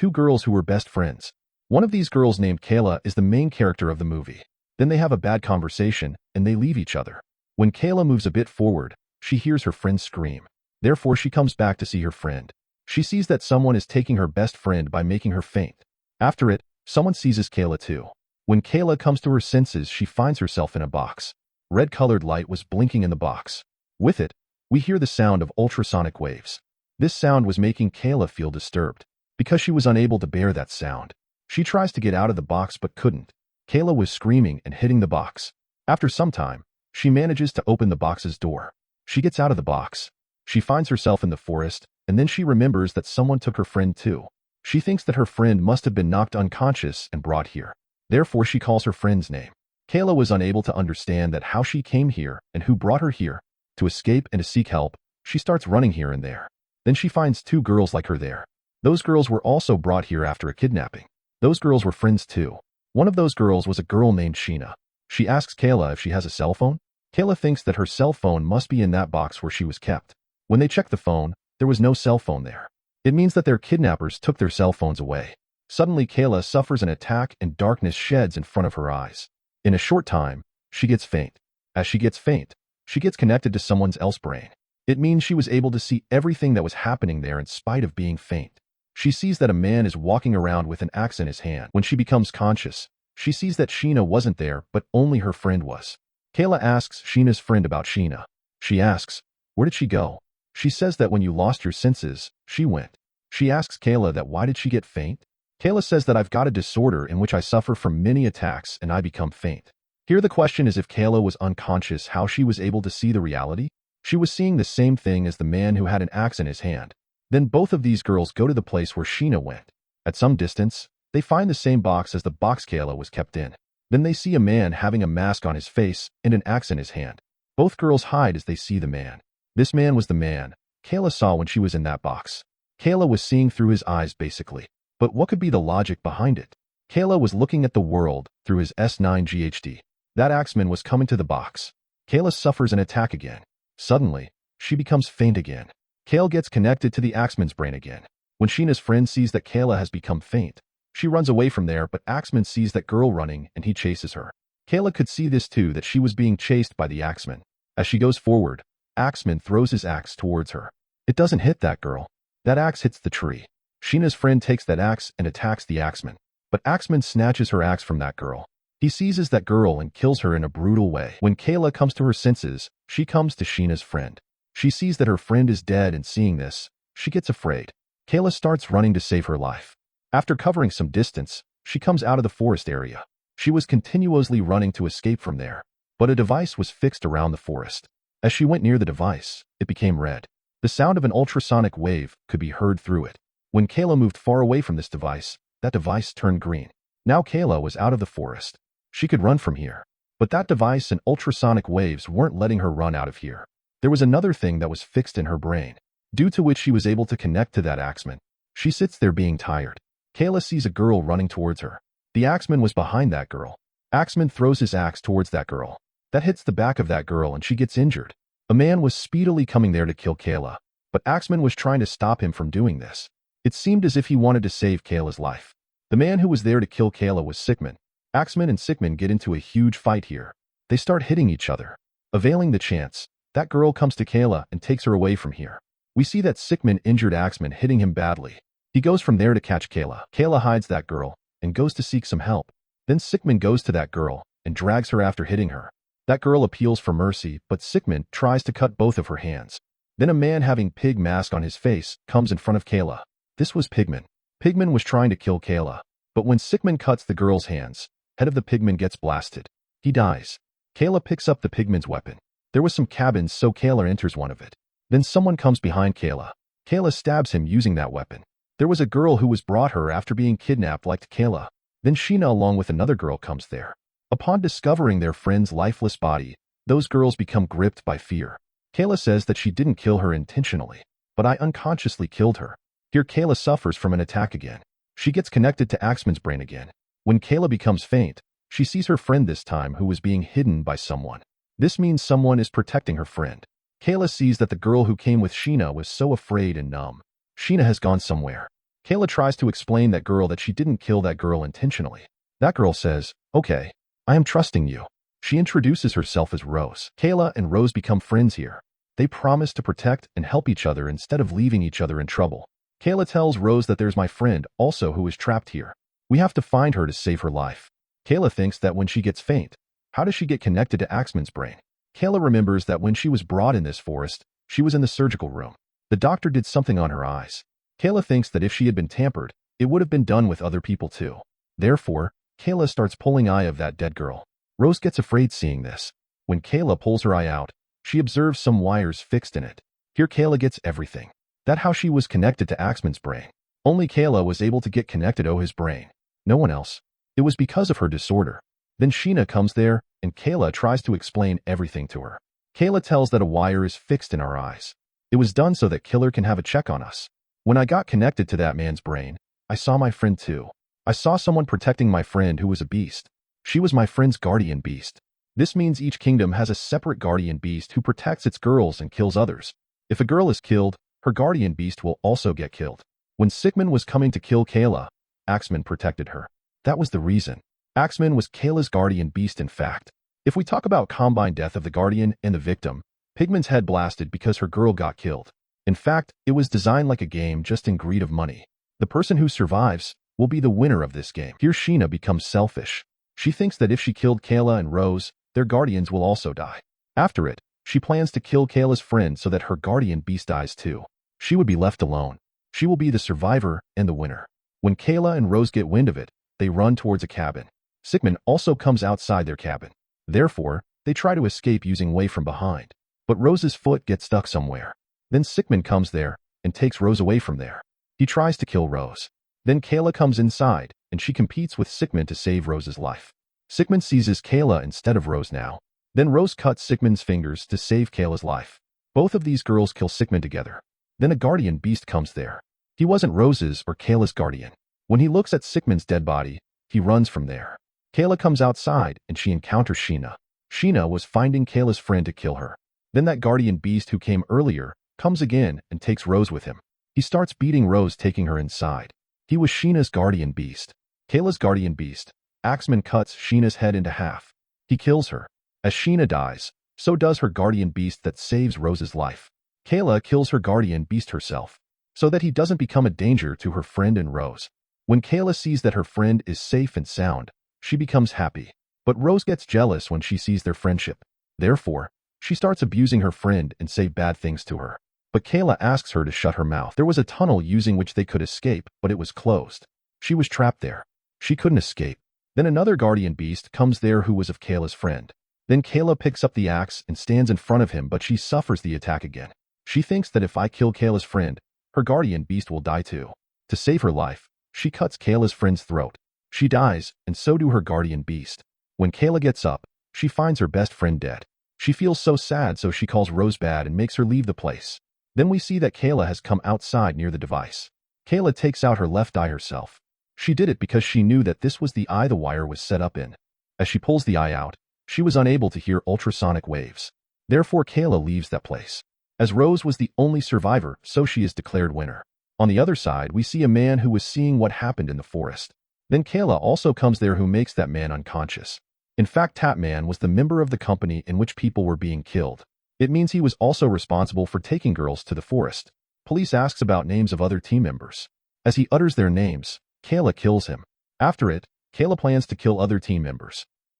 two girls who were best friends. One of these girls named Kayla is the main character of the movie. Then they have a bad conversation, and they leave each other. When Kayla moves a bit forward, she hears her friend scream. Therefore, she comes back to see her friend. She sees that someone is taking her best friend by making her faint. After it, someone seizes Kayla too. When Kayla comes to her senses, she finds herself in a box. Red-colored light was blinking in the box. With it, we hear the sound of ultrasonic waves. This sound was making Kayla feel disturbed. Because she was unable to bear that sound, she tries to get out of the box but couldn't. Kayla was screaming and hitting the box. After some time, she manages to open the box's door. She gets out of the box. She finds herself in the forest, and then she remembers that someone took her friend too. She thinks that her friend must have been knocked unconscious and brought here. Therefore, she calls her friend's name. Kayla was unable to understand that how she came here and who brought her here. To escape and to seek help, she starts running here and there. Then she finds two girls like her there. Those girls were also brought here after a kidnapping. Those girls were friends too. One of those girls was a girl named Sheena. She asks Kayla if she has a cell phone. Kayla thinks that her cell phone must be in that box where she was kept. When they check the phone, there was no cell phone there. It means that their kidnappers took their cell phones away. Suddenly, Kayla suffers an attack and darkness sheds in front of her eyes. In a short time, she gets faint. As she gets faint, she gets connected to someone else's brain. It means she was able to see everything that was happening there in spite of being faint. She sees that a man is walking around with an axe in his hand. When she becomes conscious, she sees that Sheena wasn't there, but only her friend was. Kayla asks Sheena's friend about Sheena. She asks, "Where did she go?" She says that when you lost your senses, she went. She asks Kayla that why did she get faint? Kayla says that I've got a disorder in which I suffer from many attacks and I become faint. Here the question is if Kayla was unconscious, how she was able to see the reality? She was seeing the same thing as the man who had an axe in his hand. Then both of these girls go to the place where Sheena went. At some distance, they find the same box as the box Kayla was kept in. Then they see a man having a mask on his face and an axe in his hand. Both girls hide as they see the man. This man was the man Kayla saw when she was in that box. Kayla was seeing through his eyes basically. But what could be the logic behind it? Kayla was looking at the world through his S9 GHD. That axeman was coming to the box. Kayla suffers an attack again. Suddenly, she becomes faint again. Kayla gets connected to the axeman's brain again. When Sheena's friend sees that Kayla has become faint, she runs away from there, but Axeman sees that girl running and he chases her. Kayla could see this too, that she was being chased by the axeman. As she goes forward, Axeman throws his axe towards her. It doesn't hit that girl. That axe hits the tree. Sheena's friend takes that axe and attacks the axeman. But Axeman snatches her axe from that girl. He seizes that girl and kills her in a brutal way. When Kayla comes to her senses, she comes to Sheena's friend. She sees that her friend is dead, and seeing this, she gets afraid. Kayla starts running to save her life. After covering some distance, she comes out of the forest area. She was continuously running to escape from there, but a device was fixed around the forest. As she went near the device, it became red. The sound of an ultrasonic wave could be heard through it. When Kayla moved far away from this device, that device turned green. Now Kayla was out of the forest. She could run from here. But that device and ultrasonic waves weren't letting her run out of here. There was another thing that was fixed in her brain, due to which she was able to connect to that axeman. She sits there being tired. Kayla sees a girl running towards her. The axeman was behind that girl. Axeman throws his axe towards that girl. That hits the back of that girl and she gets injured. A man was speedily coming there to kill Kayla, but Axeman was trying to stop him from doing this. It seemed as if he wanted to save Kayla's life. The man who was there to kill Kayla was Sickman. Axeman and Sickman get into a huge fight here. They start hitting each other. Availing the chance, that girl comes to Kayla and takes her away from here. We see that Sickman injured Axeman, hitting him badly. He goes from there to catch Kayla. Kayla hides that girl and goes to seek some help. Then Sickman goes to that girl and drags her after hitting her. That girl appeals for mercy, but Sickman tries to cut both of her hands. Then a man having pig mask on his face comes in front of Kayla. This was Pigman. Pigman was trying to kill Kayla, but when Sickman cuts the girl's hands, head of the Pigman gets blasted. He dies. Kayla picks up the Pigman's weapon. There was some cabins, so Kayla enters one of it. Then someone comes behind Kayla. Kayla stabs him using that weapon. There was a girl who was brought her after being kidnapped like Kayla. Then Sheena along with another girl comes there. Upon discovering their friend's lifeless body, those girls become gripped by fear. Kayla says that she didn't kill her intentionally, but I unconsciously killed her. Here Kayla suffers from an attack again. She gets connected to Axeman's brain again. When Kayla becomes faint, she sees her friend this time who was being hidden by someone. This means someone is protecting her friend. Kayla sees that the girl who came with Sheena was so afraid and numb. Sheena has gone somewhere. Kayla tries to explain that girl that she didn't kill that girl intentionally. That girl says, "Okay, I am trusting you." She introduces herself as Rose. Kayla and Rose become friends here. They promise to protect and help each other instead of leaving each other in trouble. Kayla tells Rose that there's my friend also who is trapped here. We have to find her to save her life. Kayla thinks that when she gets faint, how does she get connected to Axeman's brain? Kayla remembers that when she was brought in this forest, she was in the surgical room. The doctor did something on her eyes. Kayla thinks that if she had been tampered, it would have been done with other people too. Therefore, Kayla starts pulling eye of that dead girl. Rose gets afraid seeing this. When Kayla pulls her eye out, she observes some wires fixed in it. Here Kayla gets everything. That's how she was connected to Axeman's brain. Only Kayla was able to get connected to his brain. No one else. It was because of her disorder. Then Sheena comes there, and Kayla tries to explain everything to her. Kayla tells that a wire is fixed in our eyes. It was done so that Killer can have a check on us. When I got connected to that man's brain, I saw my friend too. I saw someone protecting my friend who was a beast. She was my friend's guardian beast. This means each kingdom has a separate guardian beast who protects its girls and kills others. If a girl is killed, her guardian beast will also get killed. When Sickman was coming to kill Kayla, Axeman protected her. That was the reason. Axeman was Kayla's guardian beast in fact. If we talk about combined death of the guardian and the victim, Pigman's head blasted because her girl got killed. In fact, it was designed like a game just in greed of money. The person who survives will be the winner of this game. Here Sheena becomes selfish. She thinks that if she killed Kayla and Rose, their guardians will also die. After it, she plans to kill Kayla's friend so that her guardian beast dies too. She would be left alone. She will be the survivor and the winner. When Kayla and Rose get wind of it, they run towards a cabin. Sickman also comes outside their cabin. Therefore, they try to escape using way from behind. But Rose's foot gets stuck somewhere. Then Sickman comes there and takes Rose away from there. He tries to kill Rose. Then Kayla comes inside, and she competes with Sickman to save Rose's life. Sickman seizes Kayla instead of Rose now. Then Rose cuts Sickman's fingers to save Kayla's life. Both of these girls kill Sickman together. Then a guardian beast comes there. He wasn't Rose's or Kayla's guardian. When he looks at Sickman's dead body, he runs from there. Kayla comes outside, and she encounters Sheena. Sheena was finding Kayla's friend to kill her. Then that guardian beast who came earlier comes again and takes Rose with him. He starts beating Rose, taking her inside. He was Sheena's guardian beast. Kayla's guardian beast. Axeman cuts Sheena's head into half. He kills her. As Sheena dies, so does her guardian beast that saves Rose's life. Kayla kills her guardian beast herself, so that he doesn't become a danger to her friend and Rose. When Kayla sees that her friend is safe and sound, she becomes happy. But Rose gets jealous when she sees their friendship. Therefore, she starts abusing her friend and say bad things to her. But Kayla asks her to shut her mouth. There was a tunnel using which they could escape, but it was closed. She was trapped there. She couldn't escape. Then another guardian beast comes there who was of Kayla's friend. Then Kayla picks up the axe and stands in front of him, but she suffers the attack again. She thinks that if I kill Kayla's friend, her guardian beast will die too. To save her life, she cuts Kayla's friend's throat. She dies, and so do her guardian beast. When Kayla gets up, she finds her best friend dead. She feels so sad, so she calls Rose bad and makes her leave the place. Then we see that Kayla has come outside near the device. Kayla takes out her left eye herself. She did it because she knew that this was the eye the wire was set up in. As she pulls the eye out, she was unable to hear ultrasonic waves. Therefore Kayla leaves that place. As Rose was the only survivor, so she is declared winner. On the other side, we see a man who was seeing what happened in the forest. Then Kayla also comes there who makes that man unconscious. In fact, that man was the member of the company in which people were being killed. It means he was also responsible for taking girls to the forest. Police asks about names of other team members. As he utters their names, Kayla kills him. After it, Kayla plans to kill other team members.